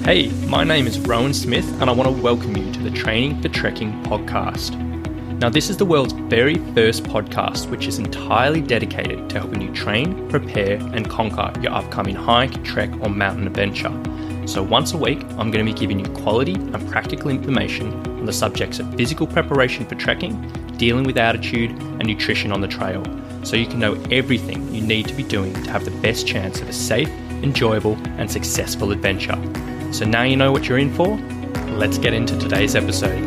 Hey, my name is Rowan Smith and I want to welcome you to the Training for Trekking podcast. Now, this is the world's very first podcast which is entirely dedicated to helping you train, prepare and conquer your upcoming hike, trek or mountain adventure. So once a week, I'm going to be giving you quality and practical information on the subjects of physical preparation for trekking, dealing with altitude and nutrition on the trail, so you can know everything you need to be doing to have the best chance of a safe, enjoyable and successful adventure. So now you know what you're in for. Let's get into today's episode.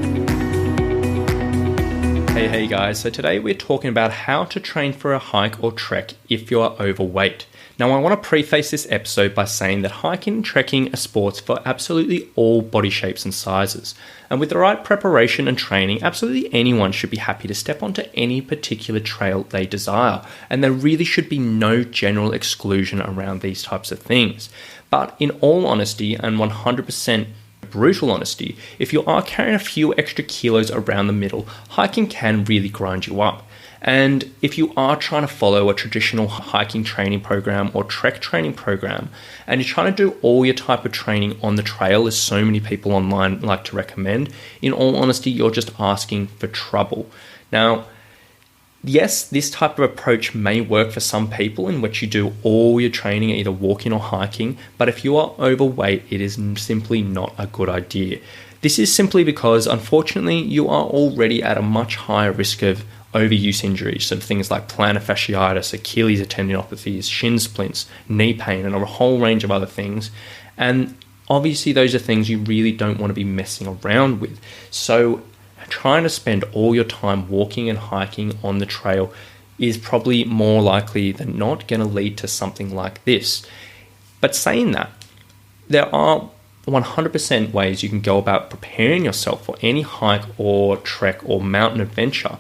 Hey guys, so today we're talking about how to train for a hike or trek if you are overweight. Now I want to preface this episode by saying that hiking and trekking are sports for absolutely all body shapes and sizes. And with the right preparation and training, absolutely anyone should be happy to step onto any particular trail they desire. And there really should be no general exclusion around these types of things. But in all honesty and 100% brutal honesty, if you are carrying a few extra kilos around the middle, hiking can really grind you up. And if you are trying to follow a traditional hiking training program or trek training program, and you're trying to do all your type of training on the trail, as so many people online like to recommend, in all honesty, you're just asking for trouble. Now, yes, this type of approach may work for some people in which you do all your training either walking or hiking, but if you are overweight, it is simply not a good idea. This is simply because, unfortunately, you are already at a much higher risk of overuse injuries, so things like plantar fasciitis, Achilles tendinopathies, shin splints, knee pain, and a whole range of other things. And obviously those are things you really don't want to be messing around with. So trying to spend all your time walking and hiking on the trail is probably more likely than not going to lead to something like this. But saying that, there are 100% ways you can go about preparing yourself for any hike or trek or mountain adventure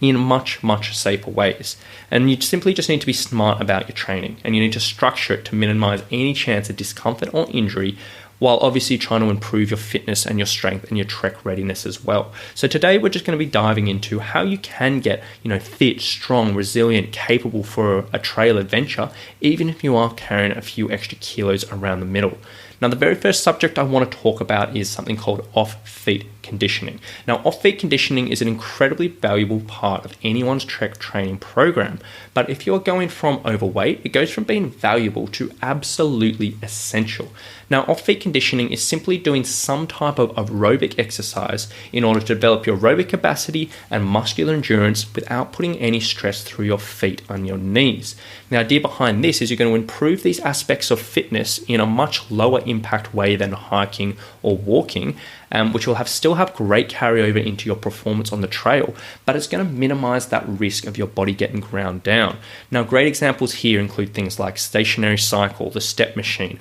in much safer ways. And you simply just need to be smart about your training, and you need to structure it to minimize any chance of discomfort or injury, while obviously trying to improve your fitness and your strength and your trek readiness as well. So today we're just going to be diving into how you can get, fit, strong, resilient, capable for a trail adventure, even if you are carrying a few extra kilos around the middle. Now, the very first subject I want to talk about is something called off-feet conditioning. Now, off-feet conditioning is an incredibly valuable part of anyone's trek training program. But if you're going from overweight, it goes from being valuable to absolutely essential. Now, off-feet conditioning is simply doing some type of aerobic exercise in order to develop your aerobic capacity and muscular endurance without putting any stress through your feet and your knees. The idea behind this is you're going to improve these aspects of fitness in a much lower impact way than hiking or walking, which will still have great carryover into your performance on the trail, but it's going to minimize that risk of your body getting ground down. Now, great examples here include things like stationary cycle, the step machine,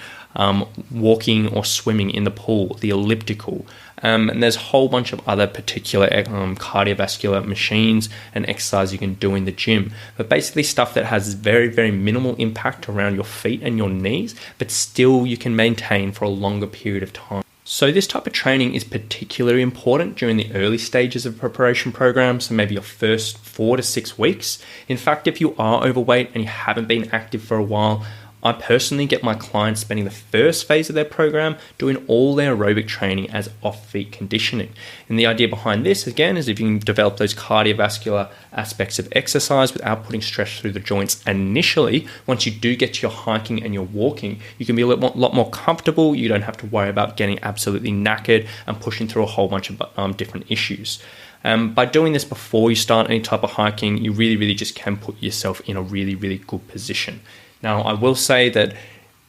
walking or swimming in the pool, the elliptical, and there's a whole bunch of other particular cardiovascular machines and exercise you can do in the gym. But basically stuff that has very minimal impact around your feet and your knees, but still you can maintain for a longer period of time. So this type of training is particularly important during the early stages of preparation programs, so maybe your first 4 to 6 weeks. In fact, if you are overweight and you haven't been active for a while, I personally get my clients spending the first phase of their program doing all their aerobic training as off-feet conditioning. And the idea behind this, again, is if you can develop those cardiovascular aspects of exercise without putting stress through the joints initially, once you do get to your hiking and your walking, you can be a lot more comfortable. You don't have to worry about getting absolutely knackered and pushing through a whole bunch of different issues. By doing this before you start any type of hiking, you really just can put yourself in a really good position. Now, I will say that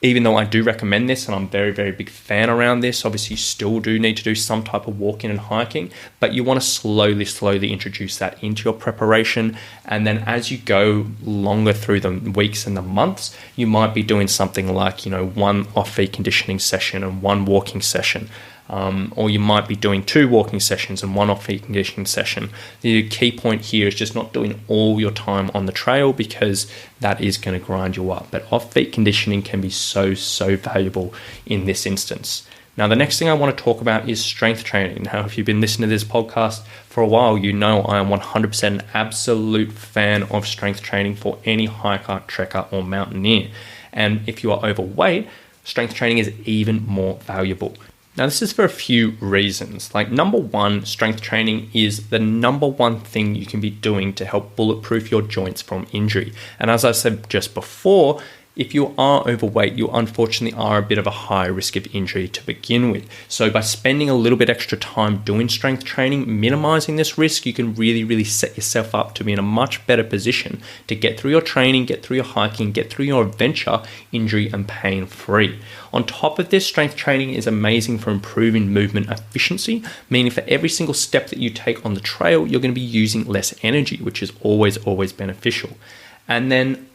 even though I do recommend this and I'm very big fan around this, obviously you still do need to do some type of walking and hiking, but you want to slowly introduce that into your preparation. And then as you go longer through the weeks and the months, you might be doing something like, one off-feet conditioning session and one walking session. Or you might be doing 2 walking sessions and 1 off-feet conditioning session. The key point here is just not doing all your time on the trail, because that is going to grind you up. But off-feet conditioning can be so valuable in this instance. Now, the next thing I want to talk about is strength training. Now, if you've been listening to this podcast for a while, you know I am 100% an absolute fan of strength training for any hiker, trekker, or mountaineer. And if you are overweight, strength training is even more valuable. Now, this is for a few reasons. Like, number one, strength training is the number one thing you can be doing to help bulletproof your joints from injury. And as I said just before, if you are overweight, you unfortunately are a bit of a high risk of injury to begin with. So by spending a little bit extra time doing strength training, minimizing this risk, you can really set yourself up to be in a much better position to get through your training, get through your hiking, get through your adventure, injury and pain free. On top of this, strength training is amazing for improving movement efficiency, meaning for every single step that you take on the trail, you're going to be using less energy, which is always beneficial. And then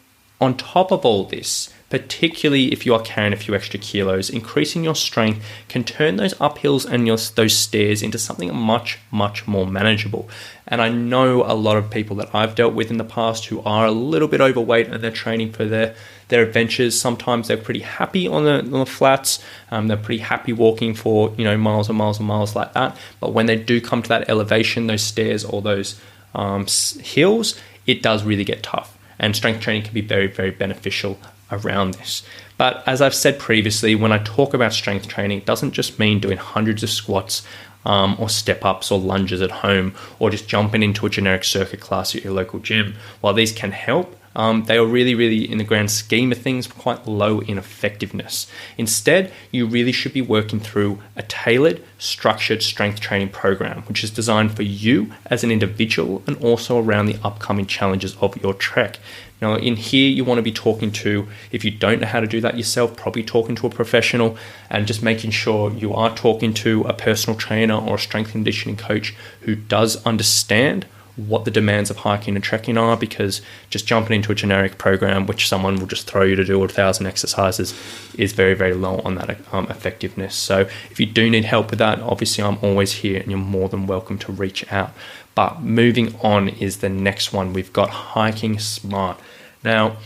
on top of all this, particularly if you are carrying a few extra kilos, increasing your strength can turn those uphills and those stairs into something much more manageable. And I know a lot of people that I've dealt with in the past who are a little bit overweight and they're training for their adventures. Sometimes they're pretty happy on the flats. They're pretty happy walking for miles and miles like that. But when they do come to that elevation, those stairs or those hills, it does really get tough. And strength training can be very beneficial around this. But as I've said previously, when I talk about strength training, it doesn't just mean doing hundreds of squats or step-ups or lunges at home, or just jumping into a generic circuit class at your local gym. While these can help, they are really, in the grand scheme of things, quite low in effectiveness. Instead, you really should be working through a tailored, structured strength training program, which is designed for you as an individual and also around the upcoming challenges of your trek. Now, in here, you want to be talking to, if you don't know how to do that yourself, probably talking to a professional and just making sure you are talking to a personal trainer or a strength conditioning coach who does understand what the demands of hiking and trekking are, because just jumping into a generic program, which someone will just throw you to do 1,000 exercises, is very low on that effectiveness. So if you do need help with that, obviously I'm always here and you're more than welcome to reach out. But moving on is the next one. We've got hiking smart. Now,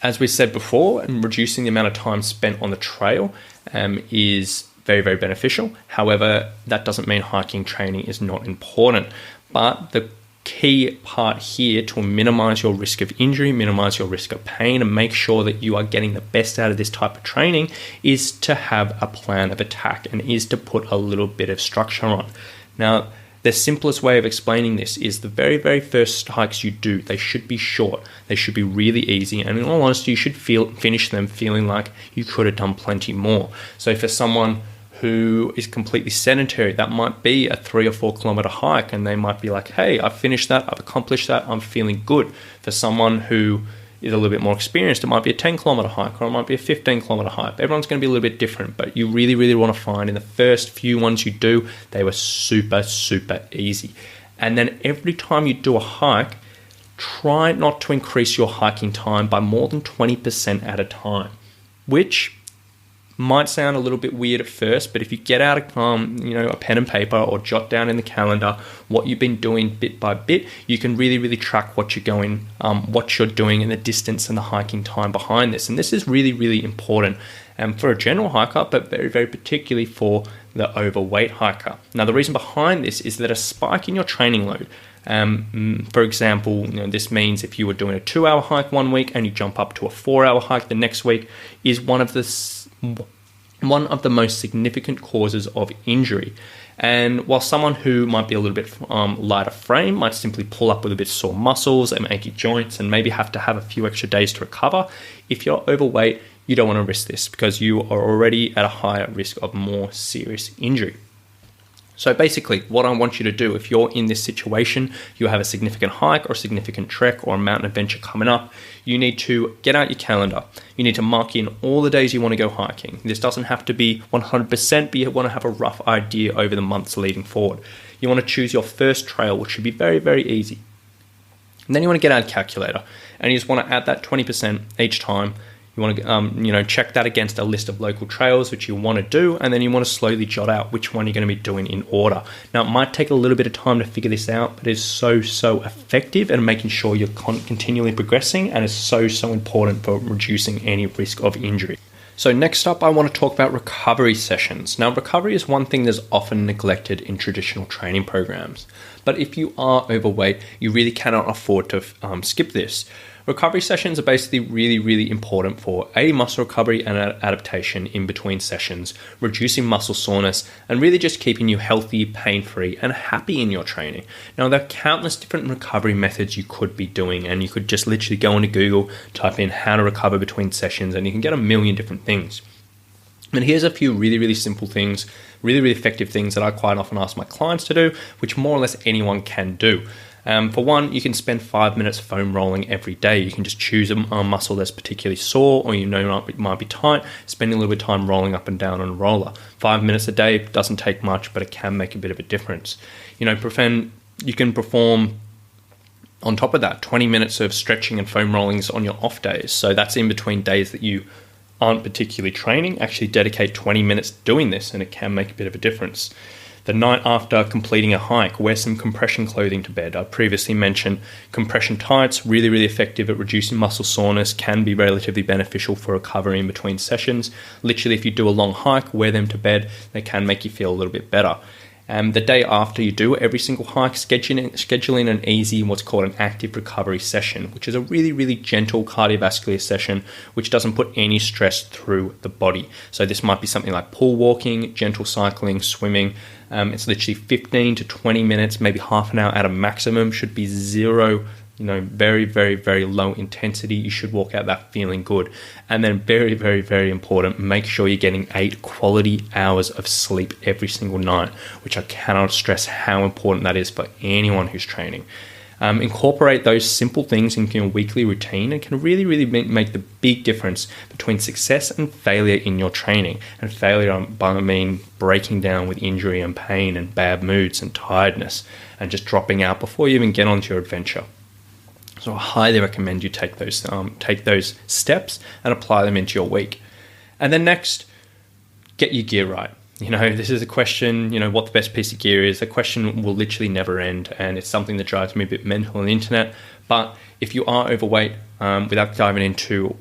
as we said before, reducing the amount of time spent on the trail is very beneficial. However, that doesn't mean hiking training is not important. But the key part here to minimize your risk of injury, minimize your risk of pain, and make sure that you are getting the best out of this type of training is to have a plan of attack and is to put a little bit of structure on. Now, the simplest way of explaining this is the very first hikes you do, they should be short, they should be really easy, and in all honesty, you should finish them feeling like you could have done plenty more. So for someone who is completely sedentary, that might be a 3 or 4 kilometer hike, and they might be like, hey, I've finished that, I've accomplished that, I'm feeling good. For someone who is a little bit more experienced, it might be a 10 kilometer hike, or it might be a 15 kilometer hike. Everyone's going to be a little bit different, but you really want to find in the first few ones you do, they were super easy. And then every time you do a hike, try not to increase your hiking time by more than 20% at a time, which might sound a little bit weird at first, but if you get out a pen and paper or jot down in the calendar what you've been doing bit by bit, you can really track what you're doing and the distance and the hiking time behind this. And this is really important for a general hiker, but very particularly for the overweight hiker. Now, the reason behind this is that a spike in your training load, for example, this means if you were doing a 2-hour hike one week and you jump up to a 4-hour hike the next week, is one of the most significant causes of injury. And while someone who might be a little bit lighter frame might simply pull up with a bit sore muscles and achy joints and maybe have to have a few extra days to recover, if you're overweight, you don't want to risk this because you are already at a higher risk of more serious injury. So basically, what I want you to do, if you're in this situation, you have a significant hike or a significant trek or a mountain adventure coming up, you need to get out your calendar. You need to mark in all the days you want to go hiking. This doesn't have to be 100%, but you want to have a rough idea over the months leading forward. You want to choose your first trail, which should be very easy. And then you want to get out a calculator, and you just want to add that 20% each time. You want to check that against a list of local trails which you want to do, and then you want to slowly jot out which one you're going to be doing in order. Now, it might take a little bit of time to figure this out, but it's so effective and making sure you're continually progressing, and is so important for reducing any risk of injury. So next up, I want to talk about recovery sessions. Now, recovery is one thing that's often neglected in traditional training programs, but if you are overweight, you really cannot afford to skip this. Recovery sessions are basically really, really important for aiding muscle recovery and adaptation in between sessions, reducing muscle soreness, and really just keeping you healthy, pain-free, and happy in your training. Now, there are countless different recovery methods you could be doing, and you could just literally go into Google, type in how to recover between sessions, and you can get a million different things. And here's a few really, really simple things, really, really effective things that I quite often ask my clients to do, which more or less anyone can do. For one, you can spend 5 minutes foam rolling every day. You can just choose a muscle that's particularly sore or it might be tight, spending a little bit of time rolling up and down on a roller. 5 minutes a day doesn't take much, but it can make a bit of a difference. You can perform on top of that 20 minutes of stretching and foam rollings on your off days. So that's in between days that you aren't particularly training. Actually dedicate 20 minutes doing this, and it can make a bit of a difference. The night after completing a hike, wear some compression clothing to bed. I previously mentioned compression tights, really, really effective at reducing muscle soreness, can be relatively beneficial for recovery in between sessions. Literally, if you do a long hike, wear them to bed. They can make you feel a little bit better. The day after you do every single hike, scheduling an easy, what's called an active recovery session, which is a really, really gentle cardiovascular session, which doesn't put any stress through the body. So this might be something like pool walking, gentle cycling, swimming. It's literally 15 to 20 minutes, maybe half an hour at a maximum. Should be zero, very, very, very low intensity. You should walk out that feeling good. And then very, very, very important, make sure you're getting 8 quality hours of sleep every single night, which I cannot stress how important that is for anyone who's training. Incorporate those simple things into your weekly routine and can really, really make the big difference between success and failure in your training. And failure, I mean breaking down with injury and pain and bad moods and tiredness and just dropping out before you even get onto your adventure. So I highly recommend you take those steps and apply them into your week. And then next, get your gear right. This is a question, what the best piece of gear is. A question will literally never end, and it's something that drives me a bit mental on the internet. But if you are overweight, without diving into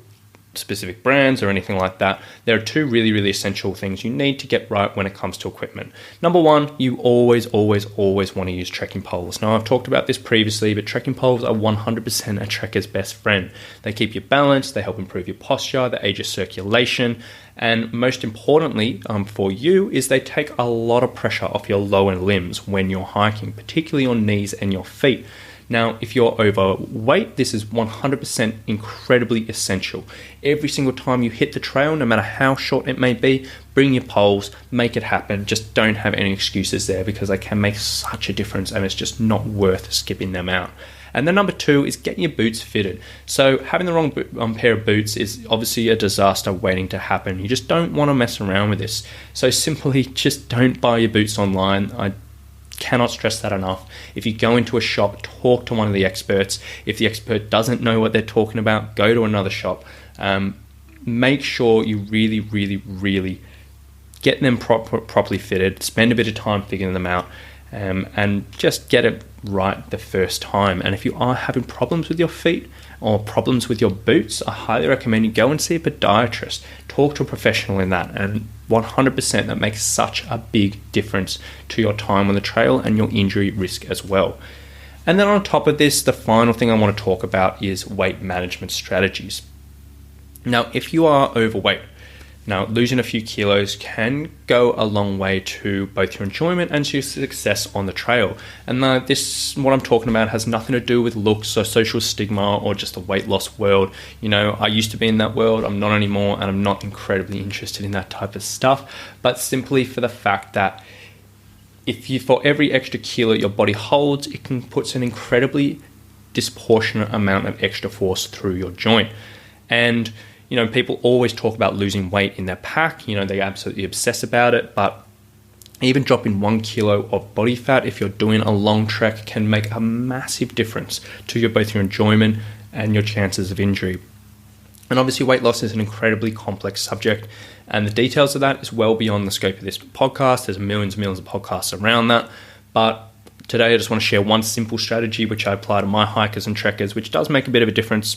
specific brands or anything like that, there are 2 really, really essential things you need to get right when it comes to equipment. Number 1, you always want to use trekking poles. Now, I've talked about this previously, but trekking poles are 100% a trekker's best friend. They keep you balanced, they help improve your posture, they aid your circulation, and most importantly for you is they take a lot of pressure off your lower limbs when you're hiking, particularly your knees and your feet. Now, if you're overweight, this is 100% incredibly essential. Every single time you hit the trail, no matter how short it may be, bring your poles, make it happen. Just don't have any excuses there because they can make such a difference and it's just not worth skipping them out. And then number 2 is getting your boots fitted. So having the wrong pair of boots is obviously a disaster waiting to happen. You just don't want to mess around with this. So simply just don't buy your boots online. I cannot stress that enough. If you go into a shop, talk to one of the experts. If the expert doesn't know what they're talking about, go to another shop. Make sure you really, really, really get them properly fitted. Spend a bit of time figuring them out. And just get it right the first time. And if you are having problems with your feet or problems with your boots, I highly recommend you go and see a podiatrist. Talk to a professional in that, and 100% that makes such a big difference to your time on the trail and your injury risk as well. And then on top of this, the final thing I want to talk about is weight management strategies. Now, if you are overweight, now, losing a few kilos can go a long way to both your enjoyment and your success on the trail. And what I'm talking about has nothing to do with looks or social stigma or just the weight loss world. I used to be in that world, I'm not anymore, and I'm not incredibly interested in that type of stuff, but simply for the fact that for every extra kilo your body holds, it can put an incredibly disproportionate amount of extra force through your joint. And people always talk about losing weight in their pack. They absolutely obsess about it. But even dropping 1 kilo of body fat, if you're doing a long trek, can make a massive difference to both your enjoyment and your chances of injury. And obviously, weight loss is an incredibly complex subject, and the details of that is well beyond the scope of this podcast. There's millions and millions of podcasts around that. But today, I just want to share one simple strategy which I apply to my hikers and trekkers, which does make a bit of a difference.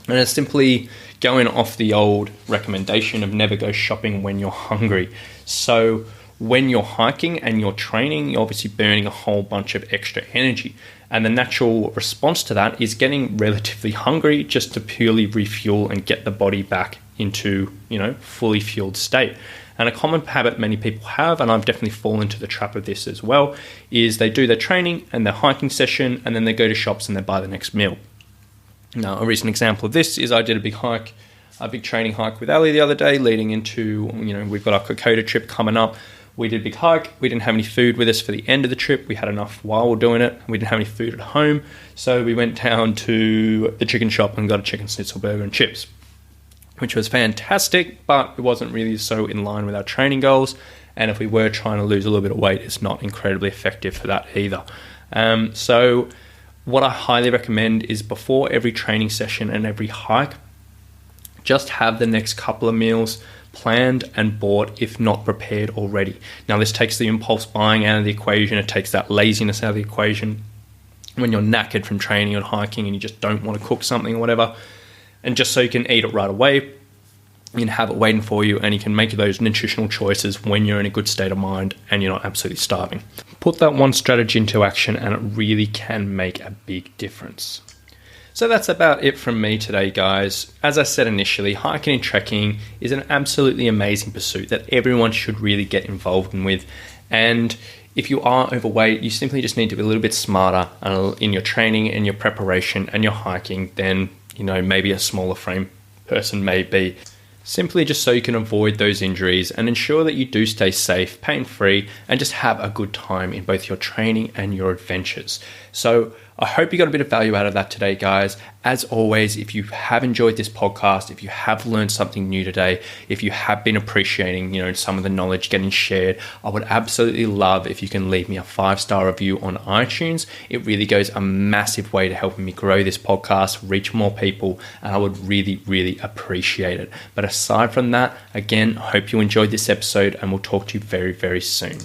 And it's simply going off the old recommendation of never go shopping when you're hungry. So when you're hiking and you're training, you're obviously burning a whole bunch of extra energy. And the natural response to that is getting relatively hungry just to purely refuel and get the body back into, fully fueled state. And a common habit many people have, and I've definitely fallen into the trap of this as well, is they do their training and their hiking session, and then they go to shops and they buy the next meal. Now, a recent example of this is I did a big training hike with Ali the other day, leading into, we've got our Kokoda trip coming up. We did a big hike. We didn't have any food with us for the end of the trip. We had enough while we're doing it. We didn't have any food at home. So we went down to the chicken shop and got a chicken schnitzel burger and chips, which was fantastic, but it wasn't really so in line with our training goals. And if we were trying to lose a little bit of weight, it's not incredibly effective for that either. So what I highly recommend is before every training session and every hike, just have the next couple of meals planned and bought, if not prepared already. Now, this takes the impulse buying out of the equation. It takes that laziness out of the equation when you're knackered from training and hiking and you just don't want to cook something or whatever. And just so you can eat it right away, you can have it waiting for you and you can make those nutritional choices when you're in a good state of mind and you're not absolutely starving. Put that one strategy into action and it really can make a big difference. So that's about it from me today, guys. As I said initially, hiking and trekking is an absolutely amazing pursuit that everyone should really get involved with. And if you are overweight, you simply just need to be a little bit smarter in your training and your preparation and your hiking than, maybe a smaller frame person may be. Simply just so you can avoid those injuries and ensure that you do stay safe, pain-free, and just have a good time in both your training and your adventures. So I hope you got a bit of value out of that today, guys. As always, if you have enjoyed this podcast, if you have learned something new today, if you have been appreciating, some of the knowledge getting shared, I would absolutely love if you can leave me a 5-star review on iTunes. It really goes a massive way to helping me grow this podcast, reach more people, and I would really, really appreciate it. But aside from that, again, I hope you enjoyed this episode and we'll talk to you very, very soon.